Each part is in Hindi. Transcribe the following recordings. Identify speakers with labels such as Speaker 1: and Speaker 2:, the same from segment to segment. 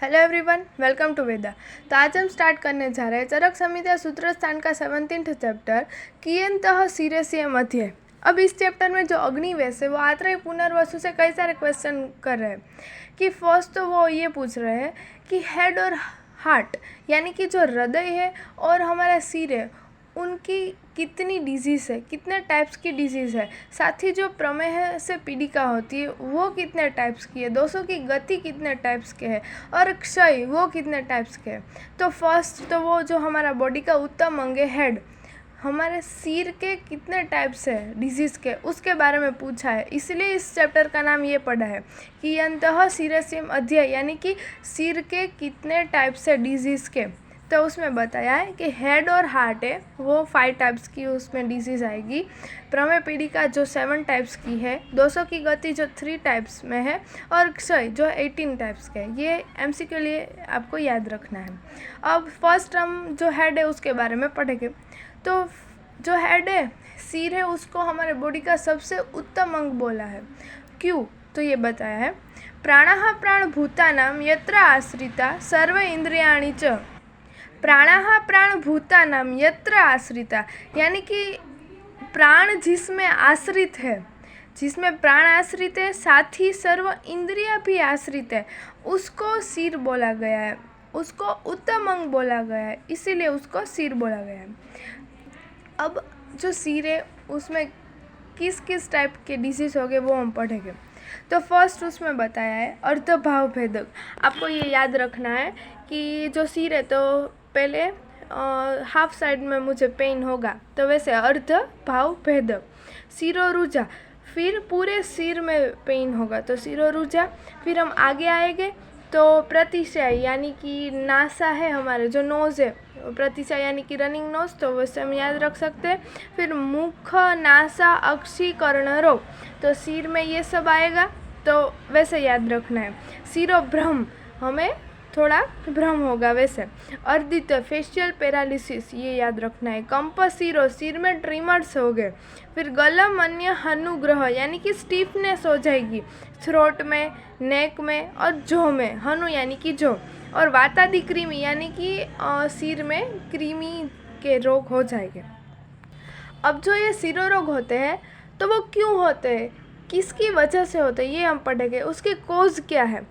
Speaker 1: हेलो एवरीवन, वेलकम टू वेदा। तो आज हम स्टार्ट करने जा रहे हैं चरक समिति सूत्र स्थान का 17th चैप्टर कियंतः सिरेसीय मध्य। अब इस चैप्टर में जो अग्निवेश है वो आत्रेय पुनर्वसु से कई सारे क्वेश्चन कर रहे हैं कि फर्स्ट तो वो ये पूछ रहे हैं कि हेड और हार्ट यानी कि जो हृदय है और हमारा सिर है उनकी कितनी डिजीज़ है, कितने टाइप्स की डिजीज़ है, साथ ही जो प्रमेह से पीड़िका होती है वो कितने टाइप्स की है, दोषों की गति कितने टाइप्स के है और क्षय वो कितने टाइप्स के है। तो फर्स्ट तो वो जो हमारा बॉडी का उत्तम अंग है हेड, हमारे सिर के कितने टाइप्स है डिजीज़ के उसके बारे में पूछा है। इसलिए इस चैप्टर का नाम ये पड़ा है कि अंतः सिरस्यम अध्यय यानी कि सिर के कितने टाइप्स है डिजीज़ के। तो उसमें बताया है कि हेड और हार्ट है वो 5 टाइप्स की उसमें डिजीज़ आएगी, प्रमेय पीड़िका जो 7 टाइप्स की है, दोषों की गति जो 3 टाइप्स में है और क्षय जो 18 टाइप्स के है। ये एमसी के लिए आपको याद रखना है। अब फर्स्ट हम जो हेड है उसके बारे में पढ़ेंगे। तो जो हेड है सिर है उसको हमारे बॉडी का सबसे उत्तम अंग बोला है। क्यों? तो ये बताया है प्राणाः प्राणभूतानां यत्र आश्रिता सर्व इंद्रियाणि च। प्राणाः प्राणभूतानां यत्र आश्रिता यानी कि प्राण जिसमें आश्रित है, जिसमें प्राण आश्रित है साथ ही सर्व इंद्रिया भी आश्रित है, उसको सिर बोला गया है, उसको उत्तम अंग बोला गया है, इसीलिए उसको सिर बोला गया है। अब जो सिर है उसमें किस किस टाइप के डिजीज़ हो गए वो हम पढ़ेंगे। तो फर्स्ट उसमें बताया है अर्धभाव भेदक। आपको ये याद रखना है कि जो सिर है तो पहले हाफ साइड में मुझे पेन होगा तो वैसे अर्ध भाव भेदक। सिरोरुजा फिर पूरे सिर में पेन होगा तो सिरोरुजा। फिर हम आगे आएंगे तो प्रतिशय यानी कि नासा है हमारे जो नोज़ है, प्रतिशय यानी कि रनिंग नोज, तो वैसे हम याद रख सकते हैं। फिर मुख नासा अक्षीकर्ण रोग तो सिर में ये सब आएगा तो वैसे याद रखना है। सिरोभ्रम हमें थोड़ा भ्रम होगा वैसे। अर्दित फेशियल पैरालिसिस ये याद रखना है। कंपस सिर में ट्रिमर्स हो गए। फिर गलम अन्य हनुग्रह यानी कि स्टीफनेस हो जाएगी थ्रोट में, नेक में और जो में, हनु यानी कि जो। और वातादि कृमि यानी कि सिर में कृमि के रोग हो जाएंगे। अब जो ये सिरोरोग होते हैं तो वो क्यों होते हैं, किसकी वजह से होते हैं ये हम पढ़ेंगे। उसके कोज क्या है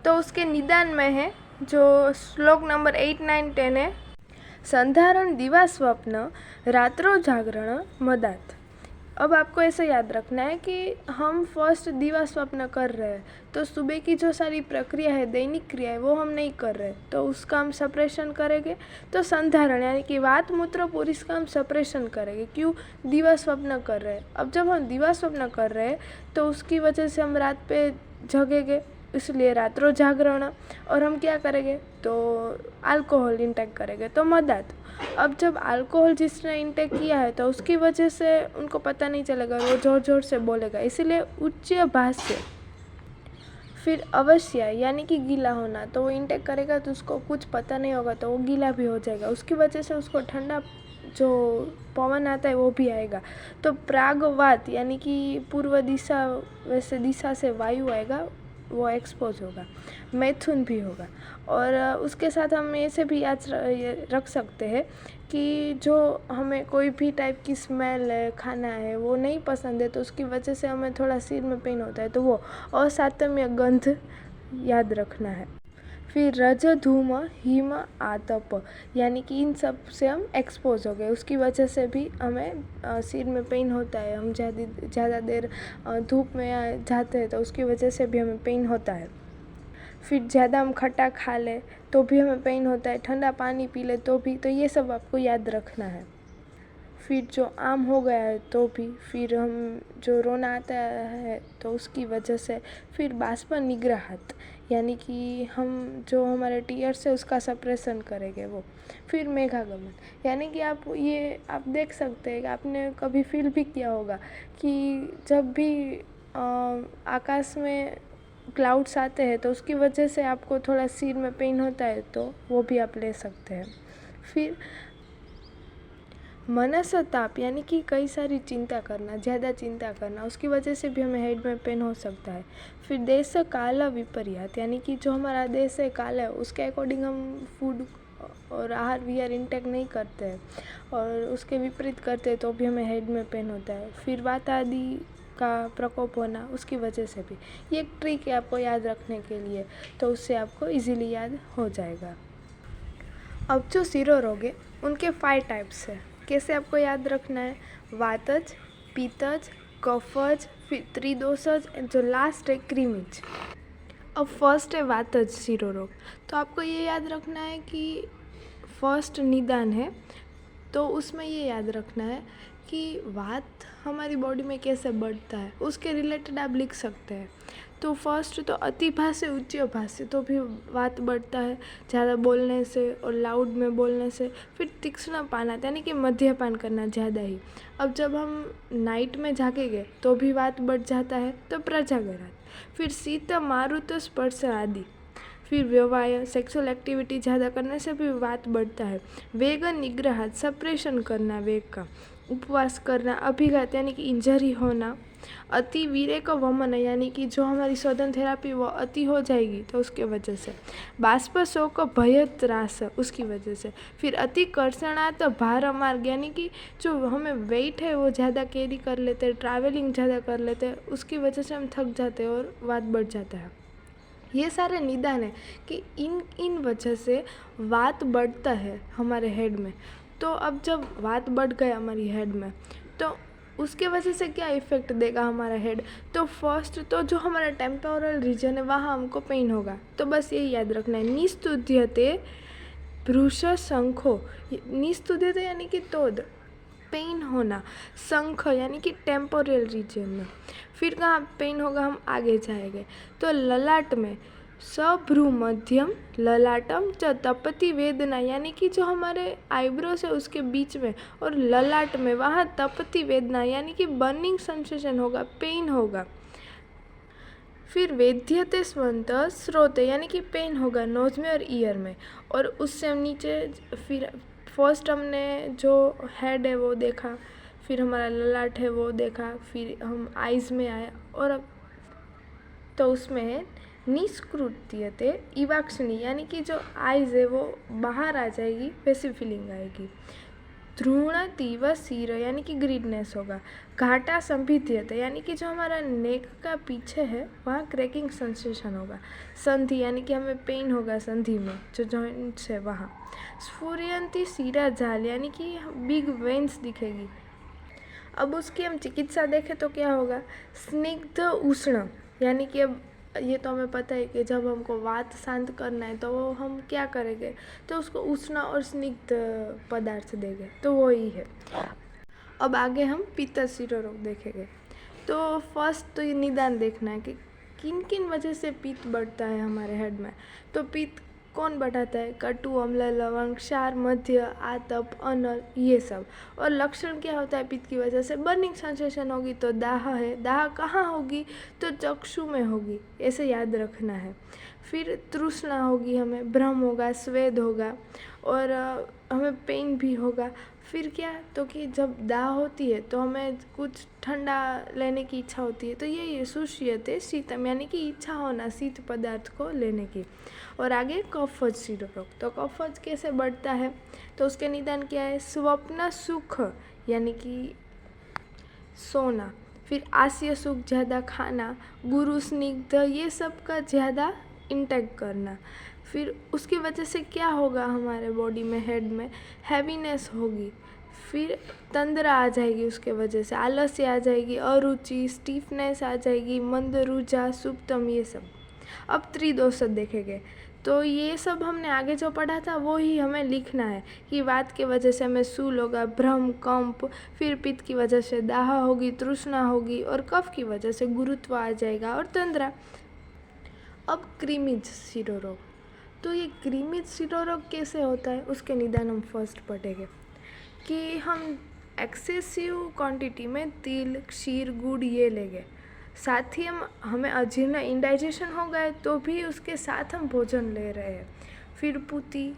Speaker 1: तो उसके निदान में है जो श्लोक नंबर 8, 9, 10 है। संधारण दिवा स्वप्न रात्रो जागरण मदात। अब आपको ऐसे याद रखना है कि हम फर्स्ट दिवा स्वप्न कर रहे हैं तो सुबह की जो सारी प्रक्रिया है, दैनिक क्रिया है, वो हम नहीं कर रहे तो उसका हम सप्रेशन करेंगे। तो संधारण यानी कि वात मूत्र पुरुष का हम सप्रेशन करेंगे। क्यों? दिवा स्वप्न कर रहे हैं। अब जब हम दिवा स्वप्न कर रहे हैं तो उसकी वजह से हम रात पे जगेंगे, इसलिए रात्रो जागरण। और हम क्या करेंगे तो अल्कोहल इंटेक करेंगे तो मदात। अब जब अल्कोहल जिसने इंटेक किया है तो उसकी वजह से उनको पता नहीं चलेगा, वो ज़ोर ज़ोर से बोलेगा, इसीलिए उच्च भाष्य। फिर अवश्य यानी कि गीला होना, तो वो इंटेक करेगा तो उसको कुछ पता नहीं होगा तो वो गीला भी हो जाएगा, उसकी वजह से उसको ठंडा जो पवन आता है वो भी आएगा। तो प्रागवात यानी कि पूर्व दिशा, वैसे दिशा से वायु आएगा, वो एक्सपोज होगा। मैथुन भी होगा। और उसके साथ हम ऐसे भी याद रख सकते हैं कि जो हमें कोई भी टाइप की स्मेल है, खाना है वो नहीं पसंद है तो उसकी वजह से हमें थोड़ा सिर में पेन होता है तो वो असातम्य गंध याद रखना है। फिर रज धूम हिम आतप यानी कि इन सब से हम एक्सपोज हो गए, उसकी वजह से भी हमें सिर में पेन होता है। हम ज़्यादा देर धूप में जाते हैं तो उसकी वजह से भी हमें पेन होता है। फिर ज़्यादा हम खट्टा खा ले तो भी हमें पेन होता है, ठंडा पानी पी ले तो भी, तो ये सब आपको याद रखना है। फिर जो आम हो गया है तो भी, फिर हम जो रोना आता है तो उसकी वजह से। फिर बाष्प निग्रहत यानी कि हम जो हमारे टीयर्स है उसका सप्रेशन करेंगे वो। फिर मेघागमन यानी कि आप देख सकते हैं कि आपने कभी फील भी किया होगा कि जब भी आकाश में क्लाउड्स आते हैं तो उसकी वजह से आपको थोड़ा सिर में पेन होता है तो वो भी आप ले सकते हैं। फिर मनसताप यानी कि कई सारी चिंता करना, ज़्यादा चिंता करना, उसकी वजह से भी हमें हेड में पेन हो सकता है। फिर देश काल विपर्यात यानी कि जो हमारा देश है काल है उसके अकॉर्डिंग हम फूड और आहार विहार इंटेक नहीं करते हैं और उसके विपरीत करते हैं तो भी हमें हेड में पेन होता है। फिर वात आदि का प्रकोप होना उसकी वजह से भी। ये एक ट्रिक है आपको याद रखने के लिए, तो उससे आपको इजीली याद हो जाएगा। अब जो शिरोरोग है उनके 5 टाइप्स है। कैसे आपको याद रखना है? वातज, पित्तज, कफज, फिर त्रिदोषज, जो लास्ट है कृमिज। अब फर्स्ट है वातज शिरोरोग। तो आपको ये याद रखना है कि फर्स्ट निदान है तो उसमें ये याद रखना है कि वात हमारी बॉडी में कैसे बढ़ता है उसके रिलेटेड आप लिख सकते हैं। तो फर्स्ट तो अतिभार से उच्चभार से तो भी वात बढ़ता है ज़्यादा बोलने से और लाउड में बोलने से। फिर तीक्ष्ण पानात यानी कि मद्यपान करना ज़्यादा ही। अब जब हम नाइट में जागेंगे तो भी वात बढ़ जाता है तो प्रजागरात। फिर शीत मारुत स्पर्श आदि। फिर व्यवहार सेक्सुअल एक्टिविटी ज़्यादा करने से भी वात बढ़ता है। वेग निग्रह सप्रेशन करना वेग का, उपवास करना, अभिघात यानी कि इंजरी होना, अति विरेक वमन यानी कि जो हमारी शोधन थेरापी वो अति हो जाएगी तो उसके वजह से, बाष्प शोक भय त्रास उसकी वजह से। फिर अति कर्षणात भार मार्ग यानी कि जो हमें वेट है वो ज़्यादा कैरी कर लेते हैं, ट्रैवलिंग ज़्यादा कर लेते हैं, उसकी वजह से हम थक जाते हैं और वात बढ़ जाता है। ये सारे निदान है कि इन वजह से वात बढ़ता है हमारे हेड में। तो अब जब वात बढ़ गया हमारी हेड में तो उसके वजह से क्या इफ़ेक्ट देगा हमारा हेड? तो फर्स्ट तो जो हमारा टेम्पोरल रीजन है वहाँ हमको पेन होगा। तो बस यही याद रखना है, निस्तुध्यते भ्रूष शंखो। निस्तुध्यते यानी कि तोद पेन होना, शंख यानी कि टेम्पोरल रीजन में। फिर कहाँ पेन होगा हम आगे जाएंगे। तो ललाट में सभ्रू मध्यम ललाटम च तपति वेदना यानी कि जो हमारे आईब्रोज है उसके बीच में और ललाट में वहाँ तपति वेदना यानी कि बर्निंग सेंसेशन होगा, पेन होगा। फिर वेद्यते स्वंत स्रोते यानी कि पेन होगा नोज में और ईयर में। और उससे हम नीचे फिर फर्स्ट हमने जो हेड है वो देखा, फिर हमारा ललाट है वो देखा, फिर हम आइज़ में आए और अब तो उसमें है निष्कृत्यते इवाक्षणी यानी कि जो आइज़ है वो बाहर आ जाएगी, वैसी फीलिंग आएगी। ध्रुणतीव सिर यानी कि ग्रीडनेस होगा। घाटा संभिध्यते यानी कि जो हमारा नेक का पीछे है वहाँ क्रैकिंग सेंसेशन होगा। संधि यानी कि हमें पेन होगा संधि में, जो जॉइंट्स है वहाँ। स्फुरयंती सीरा जाल यानी कि बिग वेन्स दिखेगी। अब उसकी हम चिकित्सा देखें तो क्या होगा? स्निग्ध उष्ण यानी कि अब ये तो हमें पता है कि जब हमको वात शांत करना है तो वो हम क्या करेंगे? तो उसको उष्ण और स्निग्ध पदार्थ देंगे, तो वो ही है। अब आगे हम पित्त शिरोरोग देखेंगे। तो फर्स्ट तो ये निदान देखना है कि किन किन वजह से पित्त बढ़ता है हमारे हेड में। तो पित्त कौन बढ़ाता है? कटु, अम्ल, लवंग, क्षार, मध्य, आतप, अनल, ये सब। और लक्षण क्या होता है पित्त की वजह से? बर्निंग सेंसेशन होगी तो दाह है। दाह कहाँ होगी? तो चक्षु में होगी, ऐसे याद रखना है। फिर तृष्णा होगी, हमें भ्रम होगा, स्वेद होगा और हमें पेन भी होगा। फिर क्या? तो कि जब दाह होती है तो हमें कुछ ठंडा लेने की इच्छा होती है, तो ये सुष्यते शीतम यानी कि इच्छा होना शीत पदार्थ को लेने की। और आगे कफज शिरोरोग। तो कफज कैसे बढ़ता है? तो उसके निदान क्या है? स्वप्न सुख यानी कि सोना, फिर आस्य सुख ज़्यादा खाना, गुरु स्निग्ध ये सब का ज़्यादा इंटेक करना। फिर उसकी वजह से क्या होगा हमारे बॉडी में, हेड में? हैवीनेस होगी। फिर तंद्रा आ जाएगी उसके वजह से, आलस्य आ जाएगी, अरुचि, स्टीफनेस आ जाएगी, मंद रुझा, सुप्तम, ये सब। अब त्रिदोष देखेंगे तो ये सब हमने आगे जो पढ़ा था वो ही हमें लिखना है कि वात की वजह से हमें शूल होगा, भ्रम, कंप, फिर पित्त की वजह से दाह होगी, तृष्णा होगी और कफ की वजह से गुरुत्व आ जाएगा और तंद्रा। अब कृमिज शिरोरोग। तो ये कृमिज शिरोरोग कैसे होता है उसके निदान हम फर्स्ट पढ़ेंगे कि हम एक्सेसिव क्वांटिटी में तिल, क्षीर, गुड़ ये लेंगे, साथ ही हमें अजीर्ण इंडाइजेशन हो गए तो भी उसके साथ हम भोजन ले रहे हैं। फिर पूती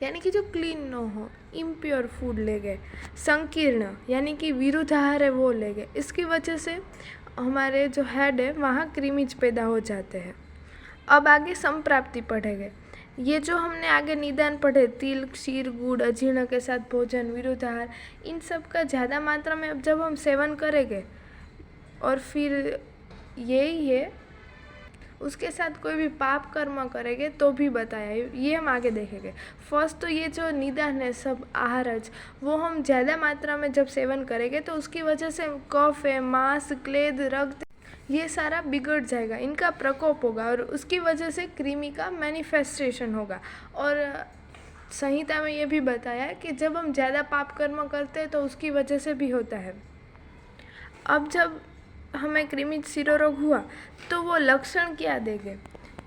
Speaker 1: यानी कि जो क्लीन न हो, इम्प्योर फूड ले गए, संकीर्ण यानी कि विरुद्ध आहार है वो ले गए, इसकी वजह से हमारे जो हेड है वहाँ क्रीमीज पैदा हो जाते हैं। अब आगे संप्राप्ति पढ़ेंगे। ये जो हमने आगे निदान पढ़े, तिल, क्षीर, गुड़, अजीर्ण के साथ भोजन, विरुद्ध आहार, इन सब का ज़्यादा मात्रा में अब जब हम सेवन करेंगे और फिर यही है उसके साथ कोई भी पाप कर्म करेंगे तो भी बताया, ये हम आगे देखेंगे। फर्स्ट तो ये जो निदान है सब आहारज, वो हम ज़्यादा मात्रा में जब सेवन करेंगे तो उसकी वजह से कफ है, मांस, क्लेद, रक्त, ये सारा बिगड़ जाएगा, इनका प्रकोप होगा और उसकी वजह से कृमि का मैनिफेस्टेशन होगा। और संहिता में ये भी बताया है कि जब हम ज़्यादा पाप कर्म करते हैं तो उसकी वजह से भी होता है। अब जब हमें कृमिज शिरोरोग हुआ तो वो लक्षण क्या देंगे,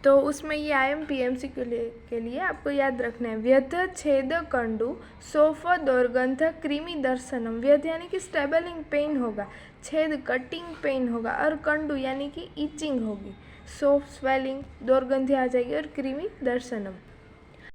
Speaker 1: तो उसमें ये IMPMC के लिए आपको याद रखना है। व्यथ, छेद, कंडु, सोफ, दुर्गंध, कृमि दर्शनम। व्यथ यानी कि स्टेबलिंग पेन होगा, छेद कटिंग पेन होगा और कंडु यानी कि इचिंग होगी, सोफ स्वेलिंग, दुर्गंधी आ जाएगी और कृमि दर्शनम।